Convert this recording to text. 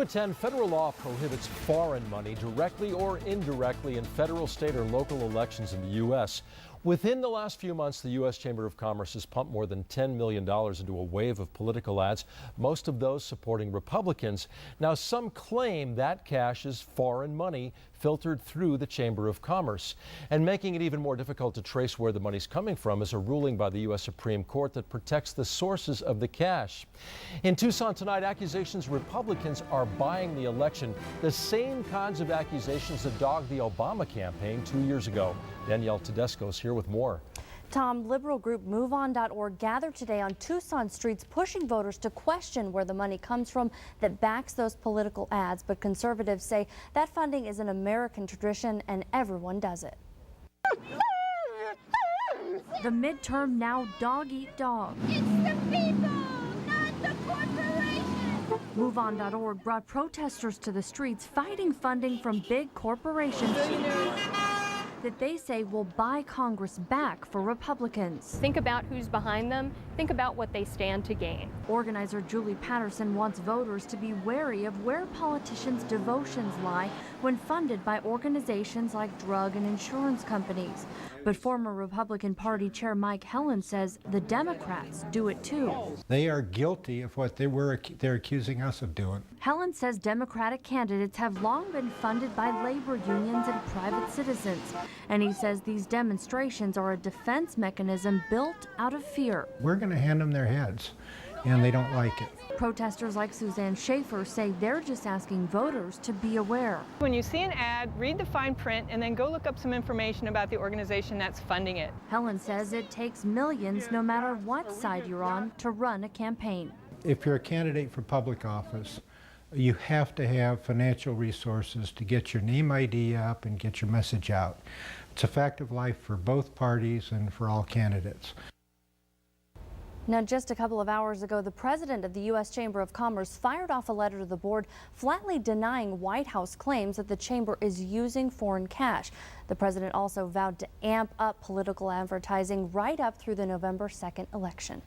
10, federal law prohibits foreign money directly or indirectly in federal, state, or local elections in the U.S. Within the last few months, the U.S. Chamber of Commerce has pumped more than $10 million into a wave of political ads, most of those supporting Republicans. Now, some claim that cash is foreign money filtered through the Chamber of Commerce. And making it even more difficult to trace where the money's coming from is a ruling by the U.S. Supreme Court that protects the sources of the cash. In Tucson tonight, accusations Republicans are buying the election, the same kinds of accusations that dogged the Obama campaign 2 years ago. Danielle Tedesco is here with more. Tom, liberal group MoveOn.org gathered today on Tucson streets pushing voters to question where the money comes from that backs those political ads. But conservatives say that funding is an American tradition and everyone does it. The midterm now dog eat dog. It's the people, not the corporations. MoveOn.org brought protesters to the streets fighting funding from big corporations that they say will buy Congress back for Republicans. Think about who's behind them. Think about what they stand to gain. Organizer Julie Patterson wants voters to be wary of where politicians' devotions lie when funded by organizations like drug and insurance companies. But former Republican Party Chair Mike Helen says the Democrats do it too. They are guilty of what they're accusing us of doing. Helen says Democratic candidates have long been funded by labor unions and private citizens. And he says these demonstrations are a defense mechanism built out of fear. We're going to hand them their heads, and they don't like it. Protesters like Suzanne Schaefer say they're just asking voters to be aware. When you see an ad, read the fine print and then go look up some information about the organization that's funding it. Helen says it takes millions, no matter what side you're on, to run a campaign. If you're a candidate for public office, you have to have financial resources to get your name ID up and get your message out. It's a fact of life for both parties and for all candidates. Now, just a couple of hours ago, the president of the U.S. Chamber of Commerce fired off a letter to the board flatly denying White House claims that the chamber is using foreign cash. The president also vowed to amp up political advertising right up through the November 2nd election.